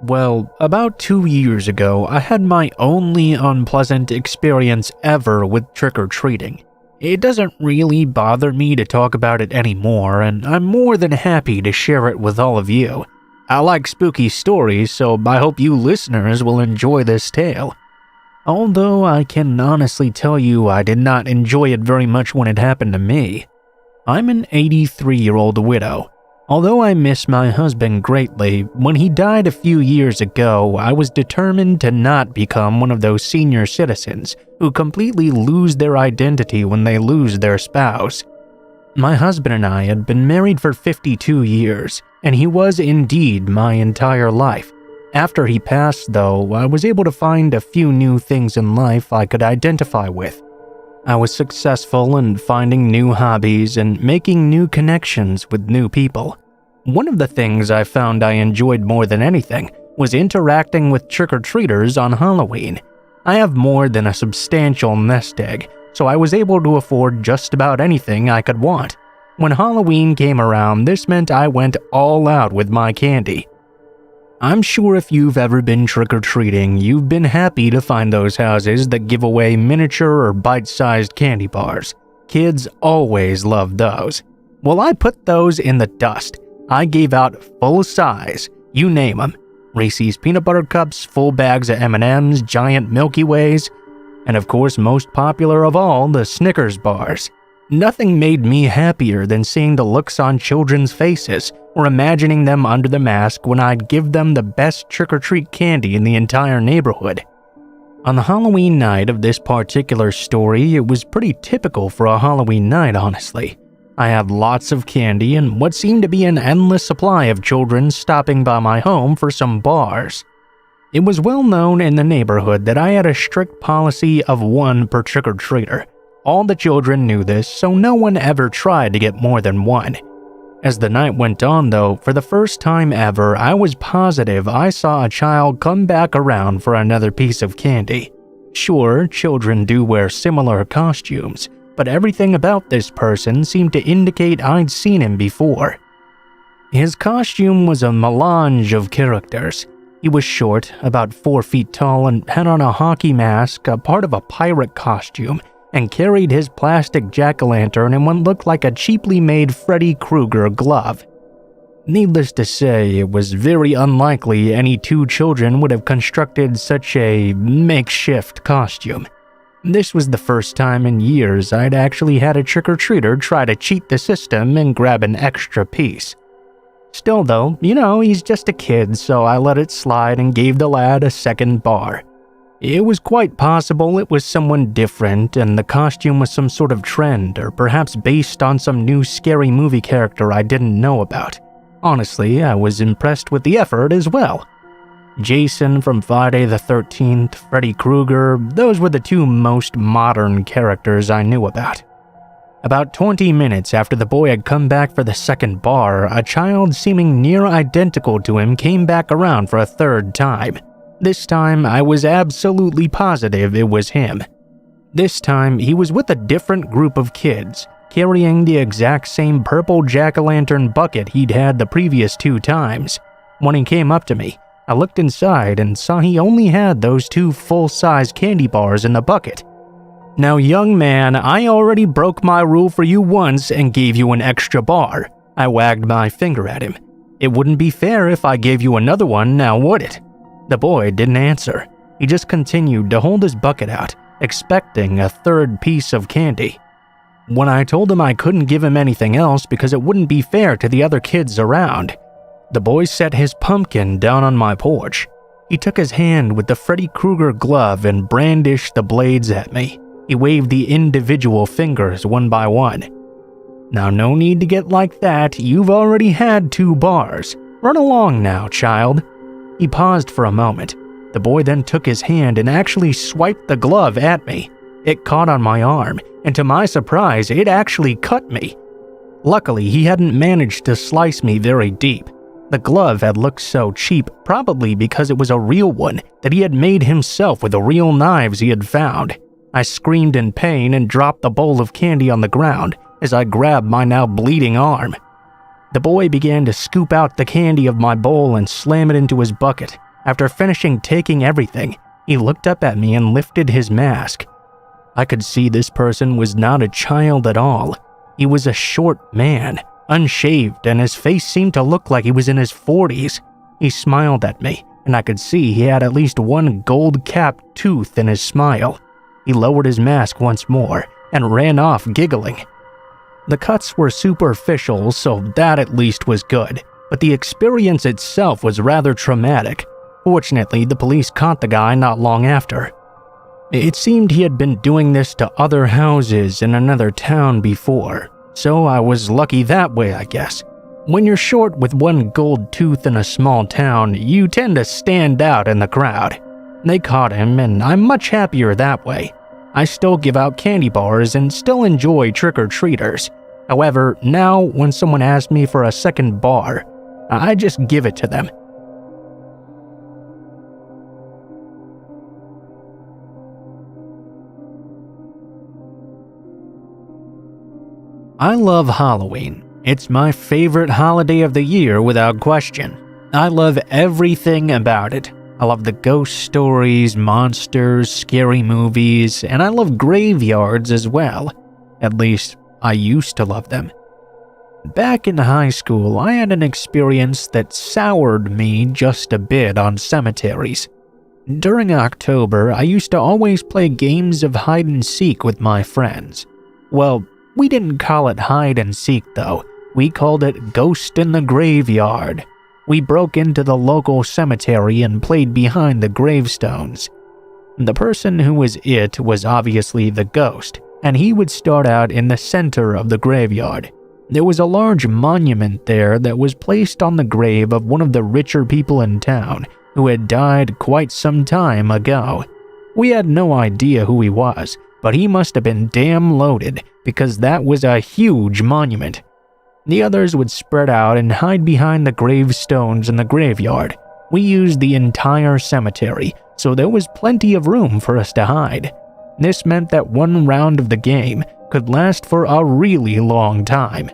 Well, about 2 years ago, I had my only unpleasant experience ever with trick-or-treating. It doesn't really bother me to talk about it anymore, and I'm more than happy to share it with all of you. I like spooky stories, so I hope you listeners will enjoy this tale. Although I can honestly tell you I did not enjoy it very much when it happened to me. I'm an 83-year-old widow. Although I miss my husband greatly, when he died a few years ago, I was determined to not become one of those senior citizens who completely lose their identity when they lose their spouse. My husband and I had been married for 52 years, and he was indeed my entire life. After he passed, though, I was able to find a few new things in life I could identify with. I was successful in finding new hobbies and making new connections with new people. One of the things I found I enjoyed more than anything was interacting with trick-or-treaters on Halloween. I have more than a substantial nest egg, so I was able to afford just about anything I could want. When Halloween came around, this meant I went all out with my candy. I'm sure if you've ever been trick-or-treating, you've been happy to find those houses that give away miniature or bite-sized candy bars. Kids always love those. Well, I put those in the dust. I gave out full size, you name them. Reese's peanut butter cups, full bags of M&Ms, giant Milky Ways, and of course most popular of all, the Snickers bars. Nothing made me happier than seeing the looks on children's faces or imagining them under the mask when I'd give them the best trick-or-treat candy in the entire neighborhood. On the Halloween night of this particular story, it was pretty typical for a Halloween night, honestly. I had lots of candy and what seemed to be an endless supply of children stopping by my home for some bars. It was well known in the neighborhood that I had a strict policy of one per trick-or-treater. All the children knew this, so no one ever tried to get more than one. As the night went on, though, for the first time ever, I was positive I saw a child come back around for another piece of candy. Sure, children do wear similar costumes, but everything about this person seemed to indicate I'd seen him before. His costume was a melange of characters. He was short, about 4 feet tall, and had on a hockey mask, a part of a pirate costume, and carried his plastic jack-o'-lantern in what looked like a cheaply made Freddy Krueger glove. Needless to say, it was very unlikely any two children would have constructed such a makeshift costume. This was the first time in years I'd actually had a trick-or-treater try to cheat the system and grab an extra piece. Still though, he's just a kid, so I let it slide and gave the lad a second bar. It was quite possible it was someone different and the costume was some sort of trend or perhaps based on some new scary movie character I didn't know about. Honestly, I was impressed with the effort as well. Jason from Friday the 13th, Freddy Krueger, those were the two most modern characters I knew about. About 20 minutes after the boy had come back for the second bar, a child seeming near identical to him came back around for a third time. This time, I was absolutely positive it was him. This time, he was with a different group of kids, carrying the exact same purple jack-o'-lantern bucket he'd had the previous 2 times. When he came up to me, I looked inside and saw he only had those 2 full-size candy bars in the bucket. Now, young man, I already broke my rule for you once and gave you an extra bar. I wagged my finger at him. It wouldn't be fair if I gave you another one, now would it? The boy didn't answer. He just continued to hold his bucket out, expecting a third piece of candy. When I told him I couldn't give him anything else because it wouldn't be fair to the other kids around, the boy set his pumpkin down on my porch. He took his hand with the Freddy Krueger glove and brandished the blades at me. He waved the individual fingers one by one. Now, no need to get like that. You've already had 2 bars. Run along now, child. He paused for a moment. The boy then took his hand and actually swiped the glove at me. It caught on my arm, and to my surprise, it actually cut me. Luckily, he hadn't managed to slice me very deep. The glove had looked so cheap, probably because it was a real one that he had made himself with the real knives he had found. I screamed in pain and dropped the bowl of candy on the ground as I grabbed my now bleeding arm. The boy began to scoop out the candy of my bowl and slam it into his bucket. After finishing taking everything, he looked up at me and lifted his mask. I could see this person was not a child at all. He was a short man, unshaved, and his face seemed to look like he was in his 40s. He smiled at me, and I could see he had at least one gold-capped tooth in his smile. He lowered his mask once more and ran off giggling. The cuts were superficial, so that at least was good, but the experience itself was rather traumatic. Fortunately, the police caught the guy not long after. It seemed he had been doing this to other houses in another town before, so I was lucky that way, I guess. When you're short with one gold tooth in a small town, you tend to stand out in the crowd. They caught him, and I'm much happier that way. I still give out candy bars and still enjoy trick-or-treaters. However, now when someone asks me for a second bar, I just give it to them. I love Halloween. It's my favorite holiday of the year without question. I love everything about it. I love the ghost stories, monsters, scary movies, and I love graveyards as well. At least, I used to love them. Back in high school, I had an experience that soured me just a bit on cemeteries. During October, I used to always play games of hide and seek with my friends. Well, we didn't call it hide and seek though. We called it Ghost in the Graveyard. We broke into the local cemetery and played behind the gravestones. The person who was it was obviously the ghost, and he would start out in the center of the graveyard. There was a large monument there that was placed on the grave of one of the richer people in town who had died quite some time ago. We had no idea who he was, but he must have been damn loaded because that was a huge monument. The others would spread out and hide behind the gravestones in the graveyard. We used the entire cemetery, so there was plenty of room for us to hide. This meant that one round of the game could last for a really long time.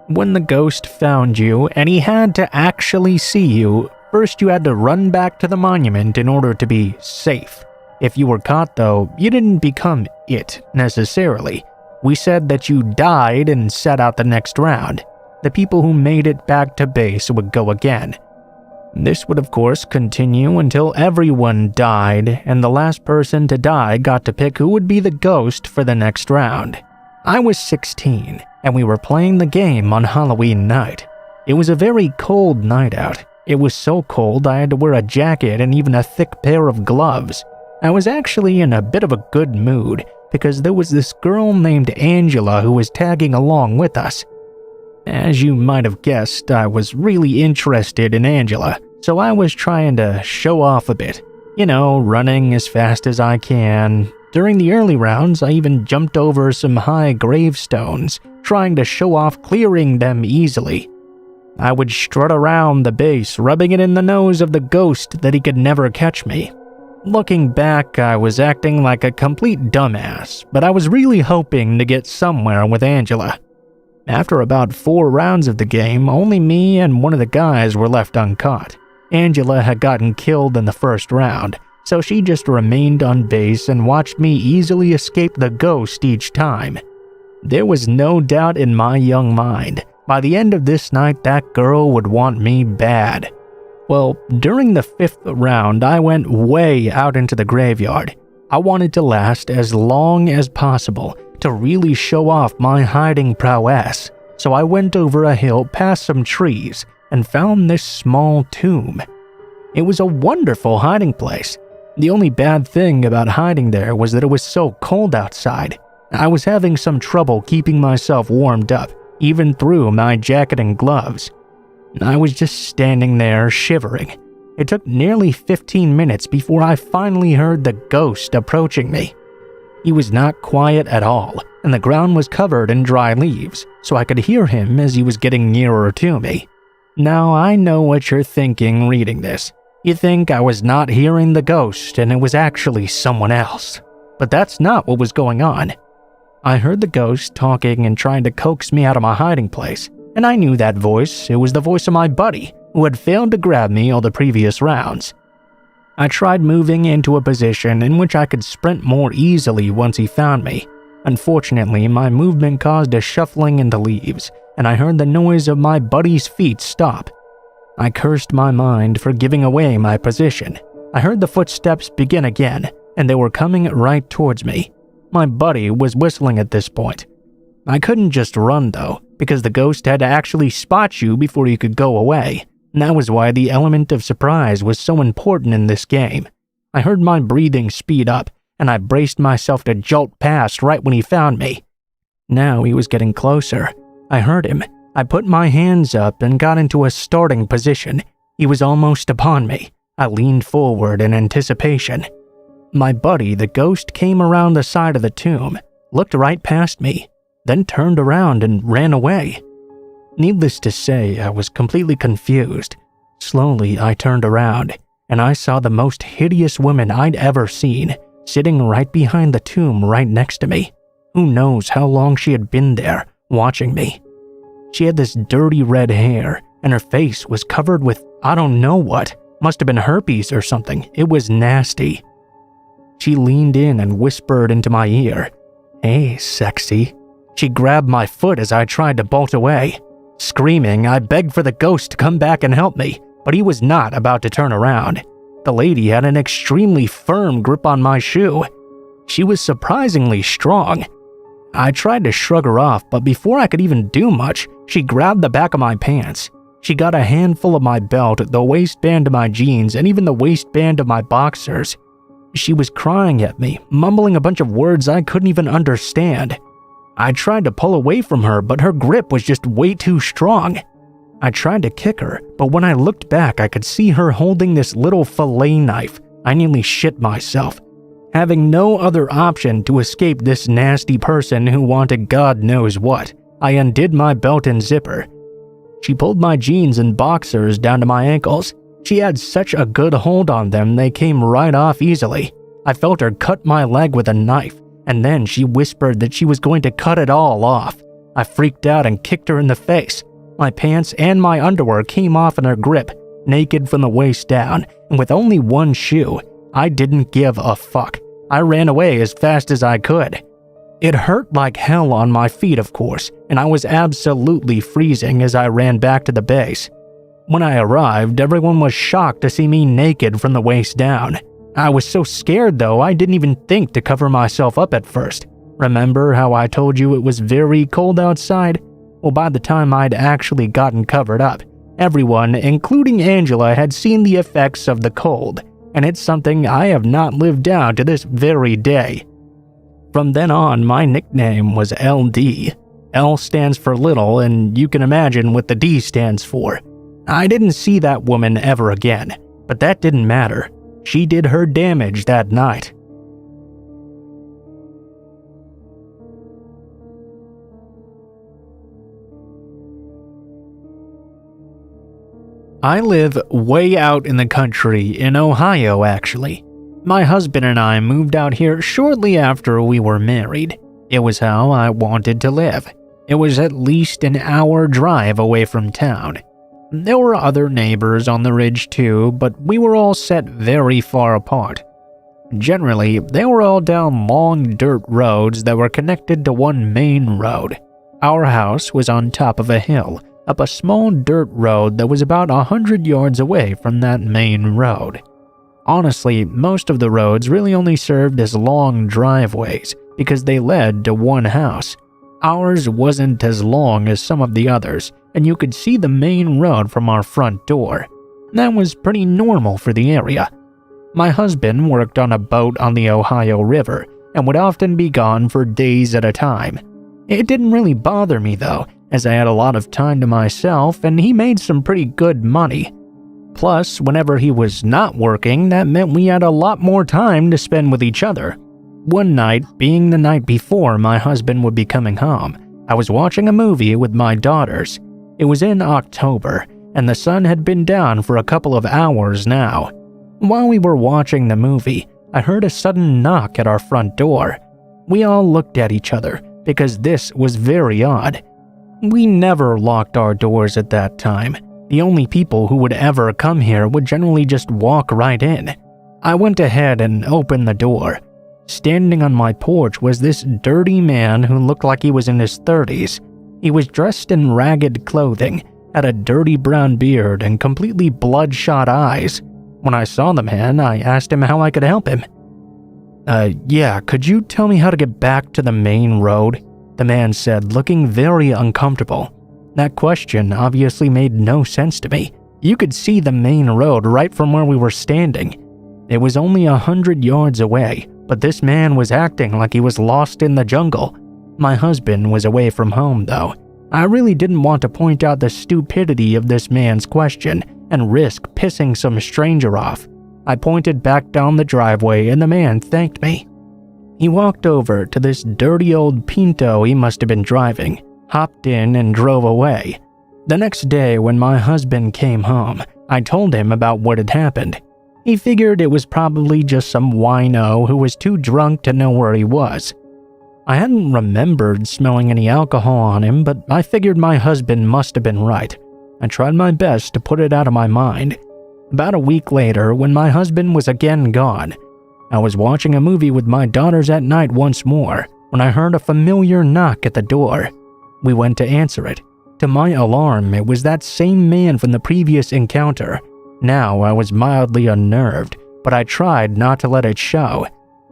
When the ghost found you and he had to actually see you, first you had to run back to the monument in order to be safe. If you were caught though, you didn't become it necessarily. We said that you died and sat out the next round. The people who made it back to base would go again. This would of course continue until everyone died, and the last person to die got to pick who would be the ghost for the next round. I was 16, and we were playing the game on Halloween night. It was a very cold night out. It was so cold I had to wear a jacket and even a thick pair of gloves. I was actually in a bit of a good mood because there was this girl named Angela who was tagging along with us. As you might have guessed, I was really interested in Angela, so I was trying to show off a bit. You know, running as fast as I can. During the early rounds, I even jumped over some high gravestones, trying to show off clearing them easily. I would strut around the base, rubbing it in the nose of the ghost that he could never catch me. Looking back, I was acting like a complete dumbass, but I was really hoping to get somewhere with Angela. After about 4 rounds of the game, only me and one of the guys were left uncaught. Angela had gotten killed in the first round, so she just remained on base and watched me easily escape the ghost each time. There was no doubt in my young mind, by the end of this night that girl would want me bad. Well, during the 5th round, I went way out into the graveyard. I wanted to last as long as possible to really show off my hiding prowess, so I went over a hill past some trees and found this small tomb. It was a wonderful hiding place. The only bad thing about hiding there was that it was so cold outside. I was having some trouble keeping myself warmed up, even through my jacket and gloves. I was just standing there shivering. It took nearly 15 minutes before I finally heard the ghost approaching me. He was not quiet at all, and the ground was covered in dry leaves, so I could hear him as he was getting nearer to me. Now I know what you're thinking reading this. You think I was not hearing the ghost and it was actually someone else. But that's not what was going on. I heard the ghost talking and trying to coax me out of my hiding place. And I knew that voice. It was the voice of my buddy, who had failed to grab me all the previous rounds. I tried moving into a position in which I could sprint more easily once he found me. Unfortunately, my movement caused a shuffling in the leaves, and I heard the noise of my buddy's feet stop. I cursed my mind for giving away my position. I heard the footsteps begin again, and they were coming right towards me. My buddy was whistling at this point. I couldn't just run though, because the ghost had to actually spot you before you could go away. And that was why the element of surprise was so important in this game. I heard my breathing speed up, and I braced myself to jolt past right when he found me. Now he was getting closer. I heard him. I put my hands up and got into a starting position. He was almost upon me. I leaned forward in anticipation. My buddy, the ghost, came around the side of the tomb, looked right past me, then turned around and ran away. Needless to say, I was completely confused. Slowly, I turned around, and I saw the most hideous woman I'd ever seen, sitting right behind the tomb right next to me. Who knows how long she had been there, watching me. She had this dirty red hair, and her face was covered with I don't know what. Must have been herpes or something. It was nasty. She leaned in and whispered into my ear, "Hey, sexy." She grabbed my foot as I tried to bolt away. Screaming, I begged for the ghost to come back and help me, but he was not about to turn around. The lady had an extremely firm grip on my shoe. She was surprisingly strong. I tried to shrug her off, but before I could even do much, she grabbed the back of my pants. She got a handful of my belt, the waistband of my jeans, and even the waistband of my boxers. She was crying at me, mumbling a bunch of words I couldn't even understand. I tried to pull away from her, but her grip was just way too strong. I tried to kick her, but when I looked back, I could see her holding this little fillet knife. I nearly shit myself. Having no other option to escape this nasty person who wanted God knows what, I undid my belt and zipper. She pulled my jeans and boxers down to my ankles. She had such a good hold on them they came right off easily. I felt her cut my leg with a knife, and then she whispered that she was going to cut it all off. I freaked out and kicked her in the face. My pants and my underwear came off in her grip, naked from the waist down, and with only one shoe. I didn't give a fuck. I ran away as fast as I could. It hurt like hell on my feet, of course, and I was absolutely freezing as I ran back to the base. When I arrived, everyone was shocked to see me naked from the waist down. I was so scared though, I didn't even think to cover myself up at first. Remember how I told you it was very cold outside? Well, by the time I'd actually gotten covered up, everyone, including Angela, had seen the effects of the cold, and it's something I have not lived down to this very day. From then on, my nickname was LD. L stands for little, and you can imagine what the D stands for. I didn't see that woman ever again, but that didn't matter. She did her damage that night. I live way out in the country in Ohio, actually. My husband and I moved out here shortly after we were married. It was how I wanted to live. It was at least an hour drive away from town. There were other neighbors on the ridge too, but we were all set very far apart. Generally, they were all down long dirt roads that were connected to one main road. Our house was on top of a hill, up a small dirt road that was about 100 yards away from that main road. Honestly, most of the roads really only served as long driveways because they led to one house. Ours wasn't as long as some of the others, and you could see the main road from our front door. That was pretty normal for the area. My husband worked on a boat on the Ohio River and would often be gone for days at a time. It didn't really bother me though, as I had a lot of time to myself and he made some pretty good money. Plus, whenever he was not working, that meant we had a lot more time to spend with each other. One night, being the night before my husband would be coming home, I was watching a movie with my daughters. It was in October, and the sun had been down for a couple of hours now. While we were watching the movie, I heard a sudden knock at our front door. We all looked at each other, because this was very odd. We never locked our doors at that time. The only people who would ever come here would generally just walk right in. I went ahead and opened the door. Standing on my porch was this dirty man who looked like he was in his 30s. He was dressed in ragged clothing, had a dirty brown beard, and completely bloodshot eyes. When I saw the man, I asked him how I could help him. Yeah, could you tell me how to get back to the main road?" the man said, looking very uncomfortable. That question obviously made no sense to me. You could see the main road right from where we were standing. It was only 100 yards away, but this man was acting like he was lost in the jungle. My husband was away from home, though. I really didn't want to point out the stupidity of this man's question and risk pissing some stranger off. I pointed back down the driveway and the man thanked me. He walked over to this dirty old Pinto he must have been driving, hopped in and drove away. The next day when my husband came home, I told him about what had happened. He figured it was probably just some wino who was too drunk to know where he was. I hadn't remembered smelling any alcohol on him, but I figured my husband must have been right. I tried my best to put it out of my mind. About a week later, when my husband was again gone, I was watching a movie with my daughters at night once more when I heard a familiar knock at the door. We went to answer it. To my alarm, it was that same man from the previous encounter. Now I was mildly unnerved, but I tried not to let it show.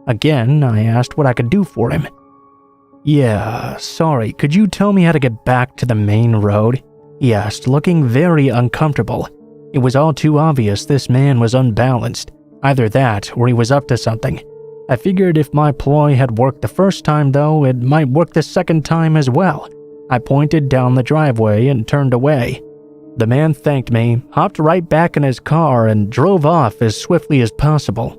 Again, I asked what I could do for him. "Yeah, sorry, could you tell me how to get back to the main road?" he asked, looking very uncomfortable. It was all too obvious this man was unbalanced. Either that, or he was up to something. I figured if my ploy had worked the first time, though, it might work the second time as well. I pointed down the driveway and turned away. The man thanked me, hopped right back in his car, and drove off as swiftly as possible.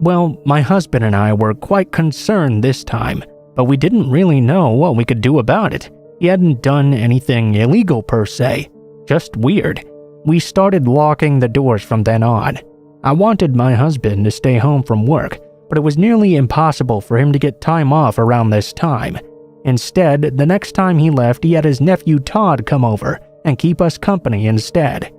Well, my husband and I were quite concerned this time, but we didn't really know what we could do about it. He hadn't done anything illegal per se, just weird. We started locking the doors from then on. I wanted my husband to stay home from work, but it was nearly impossible for him to get time off around this time. Instead, the next time he left, he had his nephew Todd come over and keep us company instead.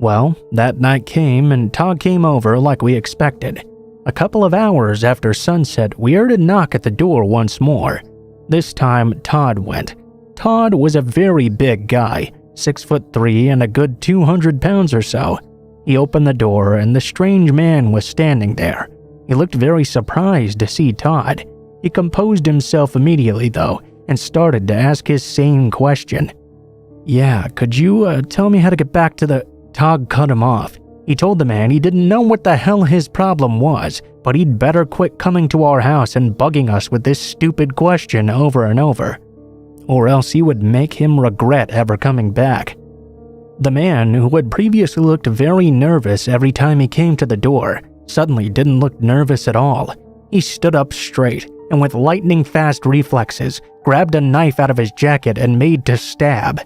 Well, that night came and Todd came over like we expected. A couple of hours after sunset, we heard a knock at the door once more. This time, Todd went. Todd was a very big guy, 6'3" and a good 200 pounds or so. He opened the door and the strange man was standing there. He looked very surprised to see Todd. He composed himself immediately, though, and started to ask his same question. "Yeah, could you tell me how to get back to the—" Todd cut him off. He told the man he didn't know what the hell his problem was, but he'd better quit coming to our house and bugging us with this stupid question over and over, or else he would make him regret ever coming back. The man, who had previously looked very nervous every time he came to the door, suddenly didn't look nervous at all. He stood up straight, and with lightning-fast reflexes, grabbed a knife out of his jacket and made to stab.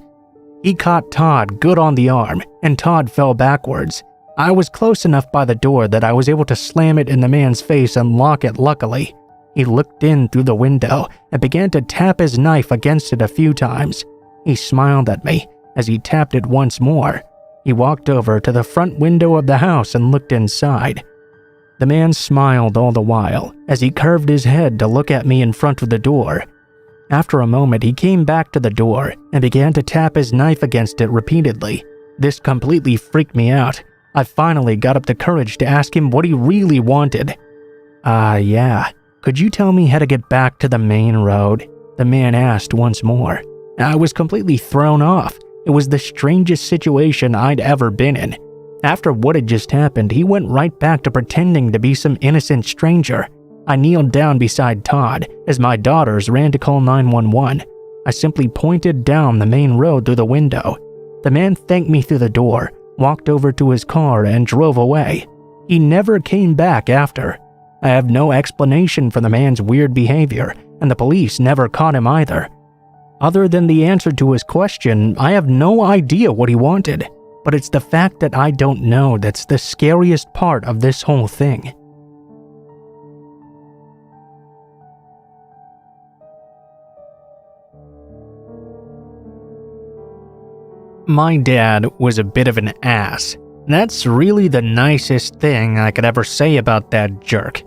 He caught Todd good on the arm, and Todd fell backwards. I was close enough by the door that I was able to slam it in the man's face and lock it luckily. He looked in through the window and began to tap his knife against it a few times. He smiled at me as he tapped it once more. He walked over to the front window of the house and looked inside. The man smiled all the while as he curved his head to look at me in front of the door. After a moment, he came back to the door and began to tap his knife against it repeatedly. This completely freaked me out. I finally got up the courage to ask him what he really wanted. Yeah. Could you tell me how to get back to the main road?" the man asked once more. I was completely thrown off. It was the strangest situation I'd ever been in. After what had just happened, he went right back to pretending to be some innocent stranger. I kneeled down beside Todd as my daughters ran to call 911. I simply pointed down the main road through the window. The man thanked me through the door, walked over to his car, and drove away. He never came back after. I have no explanation for the man's weird behavior, and the police never caught him either. Other than the answer to his question, I have no idea what he wanted. But it's the fact that I don't know that's the scariest part of this whole thing. My dad was a bit of an ass. That's really the nicest thing I could ever say about that jerk.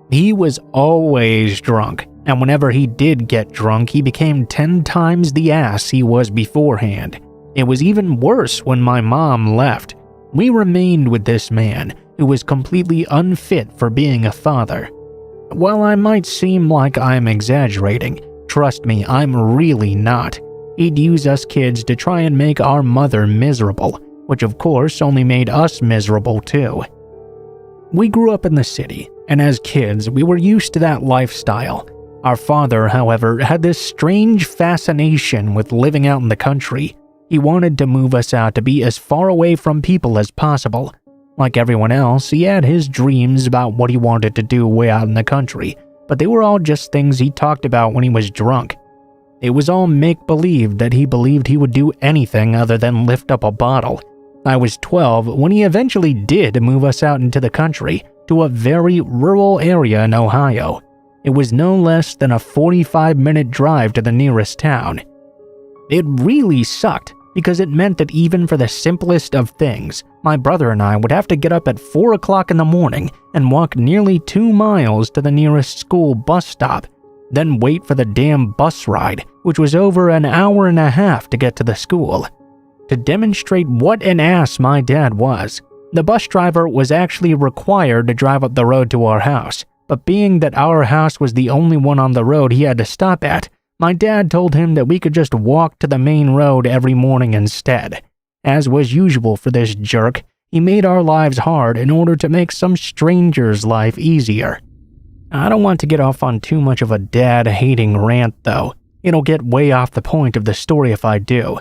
He was always drunk, and whenever he did get drunk, he became 10 times the ass he was beforehand. It was even worse when my mom left. We remained with this man, who was completely unfit for being a father. While I might seem like I'm exaggerating, trust me, I'm really not. He'd use us kids to try and make our mother miserable, which of course only made us miserable too. We grew up in the city, and as kids, we were used to that lifestyle. Our father, however, had this strange fascination with living out in the country. He wanted to move us out to be as far away from people as possible. Like everyone else, he had his dreams about what he wanted to do way out in the country, but they were all just things he talked about when he was drunk. It was all make-believe that he believed he would do anything other than lift up a bottle. I was 12 when he eventually did move us out into the country to a very rural area in Ohio. It was no less than a 45-minute drive to the nearest town. It really sucked because it meant that even for the simplest of things, my brother and I would have to get up at 4 o'clock in the morning and walk nearly 2 miles to the nearest school bus stop, then wait for the damn bus ride, which was over an hour and a half to get to the school. To demonstrate what an ass my dad was, the bus driver was actually required to drive up the road to our house, but being that our house was the only one on the road he had to stop at, my dad told him that we could just walk to the main road every morning instead. As was usual for this jerk, he made our lives hard in order to make some stranger's life easier. I don't want to get off on too much of a dad-hating rant though. It'll get way off the point of the story if I do.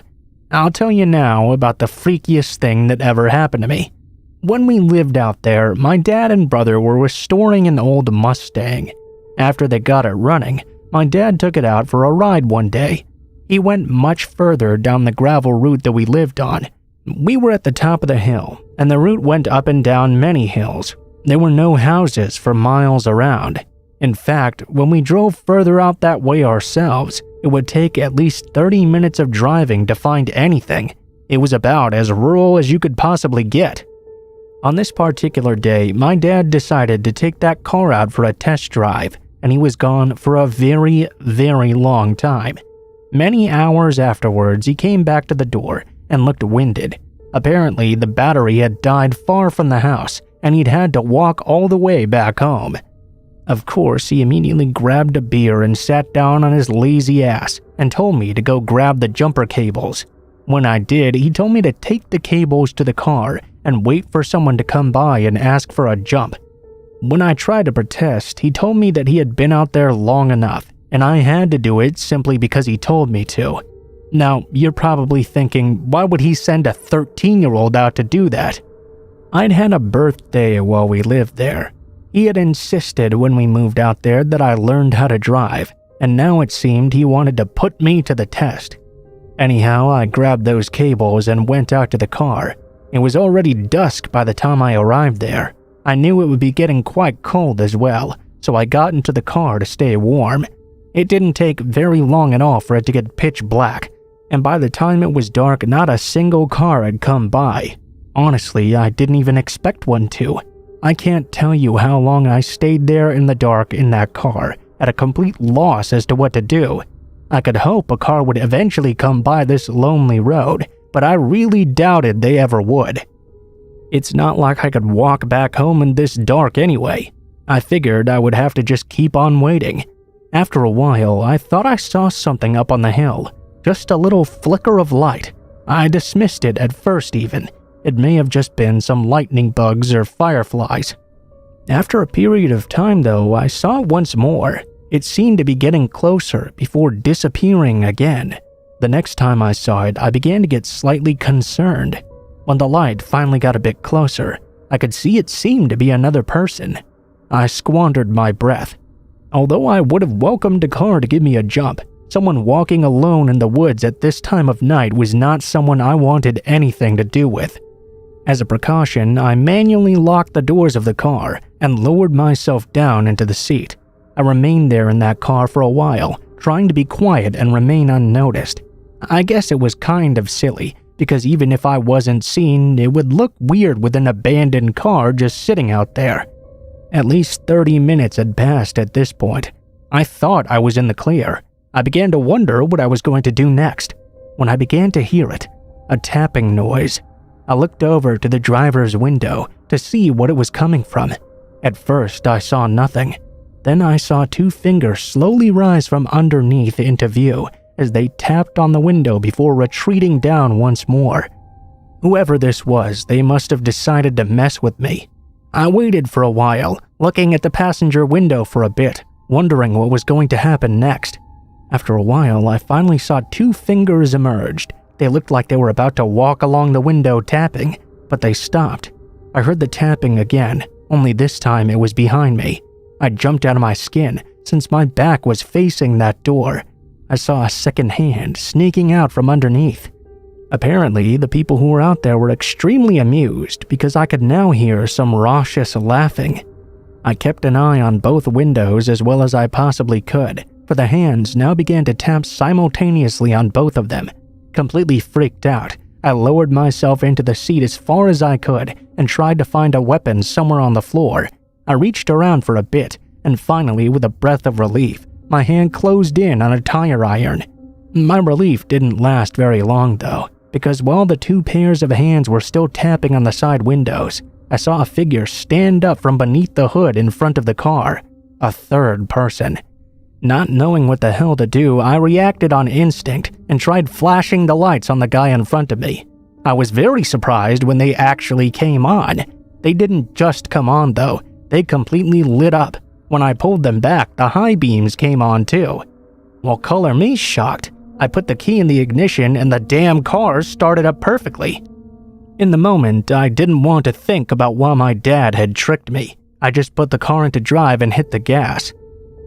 I'll tell you now about the freakiest thing that ever happened to me. When we lived out there, my dad and brother were restoring an old Mustang. After they got it running, my dad took it out for a ride one day. He went much further down the gravel route that we lived on. We were at the top of the hill, and the route went up and down many hills. There were no houses for miles around. In fact, when we drove further out that way ourselves, it would take at least 30 minutes of driving to find anything. It was about as rural as you could possibly get. On this particular day, my dad decided to take that car out for a test drive, and he was gone for a very, very long time. Many hours afterwards, he came back to the door and looked winded. Apparently, the battery had died far from the house, and he'd had to walk all the way back home. Of course, he immediately grabbed a beer and sat down on his lazy ass and told me to go grab the jumper cables. When I did, he told me to take the cables to the car and wait for someone to come by and ask for a jump. When I tried to protest, he told me that he had been out there long enough, and I had to do it simply because he told me to. Now, you're probably thinking, why would he send a 13-year-old out to do that? I'd had a birthday while we lived there. He had insisted when we moved out there that I learned how to drive, and now it seemed he wanted to put me to the test. Anyhow, I grabbed those cables and went out to the car. It was already dusk by the time I arrived there. I knew it would be getting quite cold as well, so I got into the car to stay warm. It didn't take very long at all for it to get pitch black, and by the time it was dark, not a single car had come by. Honestly, I didn't even expect one to. I can't tell you how long I stayed there in the dark in that car, at a complete loss as to what to do. I could hope a car would eventually come by this lonely road, but I really doubted they ever would. It's not like I could walk back home in this dark anyway. I figured I would have to just keep on waiting. After a while, I thought I saw something up on the hill, just a little flicker of light. I dismissed it at first even. It may have just been some lightning bugs or fireflies. After a period of time though, I saw it once more. It seemed to be getting closer before disappearing again. The next time I saw it, I began to get slightly concerned. When the light finally got a bit closer, I could see it seemed to be another person. I squandered my breath. Although I would have welcomed a car to give me a jump, someone walking alone in the woods at this time of night was not someone I wanted anything to do with. As a precaution, I manually locked the doors of the car and lowered myself down into the seat. I remained there in that car for a while, trying to be quiet and remain unnoticed. I guess it was kind of silly, because even if I wasn't seen, it would look weird with an abandoned car just sitting out there. At least 30 minutes had passed at this point. I thought I was in the clear. I began to wonder what I was going to do next, when I began to hear it, a tapping noise. I looked over to the driver's window to see what it was coming from. At first, I saw nothing. Then I saw 2 fingers slowly rise from underneath into view as they tapped on the window before retreating down once more. Whoever this was, they must have decided to mess with me. I waited for a while, looking at the passenger window for a bit, wondering what was going to happen next. After a while, I finally saw 2 fingers emerged. They looked like they were about to walk along the window tapping, but they stopped. I heard the tapping again, only this time it was behind me. I jumped out of my skin, since my back was facing that door. I saw a second hand sneaking out from underneath. Apparently, the people who were out there were extremely amused because I could now hear some raucous laughing. I kept an eye on both windows as well as I possibly could, for the hands now began to tap simultaneously on both of them. Completely freaked out, I lowered myself into the seat as far as I could and tried to find a weapon somewhere on the floor. I reached around for a bit, and finally, with a breath of relief, my hand closed in on a tire iron. My relief didn't last very long though, because while the 2 pairs of hands were still tapping on the side windows, I saw a figure stand up from beneath the hood in front of the car, a third person. Not knowing what the hell to do, I reacted on instinct and tried flashing the lights on the guy in front of me. I was very surprised when they actually came on. They didn't just come on though, they completely lit up. When I pulled them back, the high beams came on too. Well, color me shocked. I put the key in the ignition and the damn car started up perfectly. In the moment, I didn't want to think about why my dad had tricked me. I just put the car into drive and hit the gas.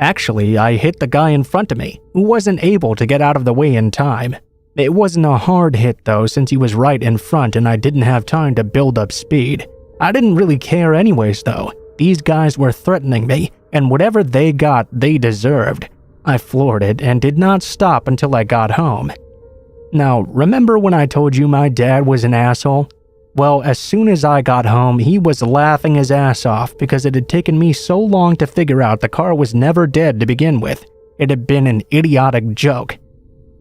Actually, I hit the guy in front of me, who wasn't able to get out of the way in time. It wasn't a hard hit though, since he was right in front and I didn't have time to build up speed. I didn't really care anyways though. These guys were threatening me, and whatever they got, they deserved. I floored it and did not stop until I got home. Now, remember when I told you my dad was an asshole? Well, as soon as I got home, he was laughing his ass off because it had taken me so long to figure out the car was never dead to begin with. It had been an idiotic joke.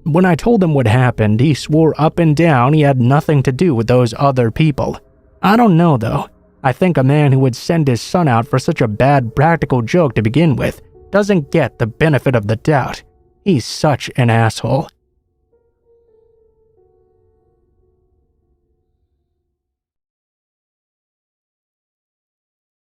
When I told him what happened, he swore up and down he had nothing to do with those other people. I don't know though. I think a man who would send his son out for such a bad practical joke to begin with doesn't get the benefit of the doubt. He's such an asshole.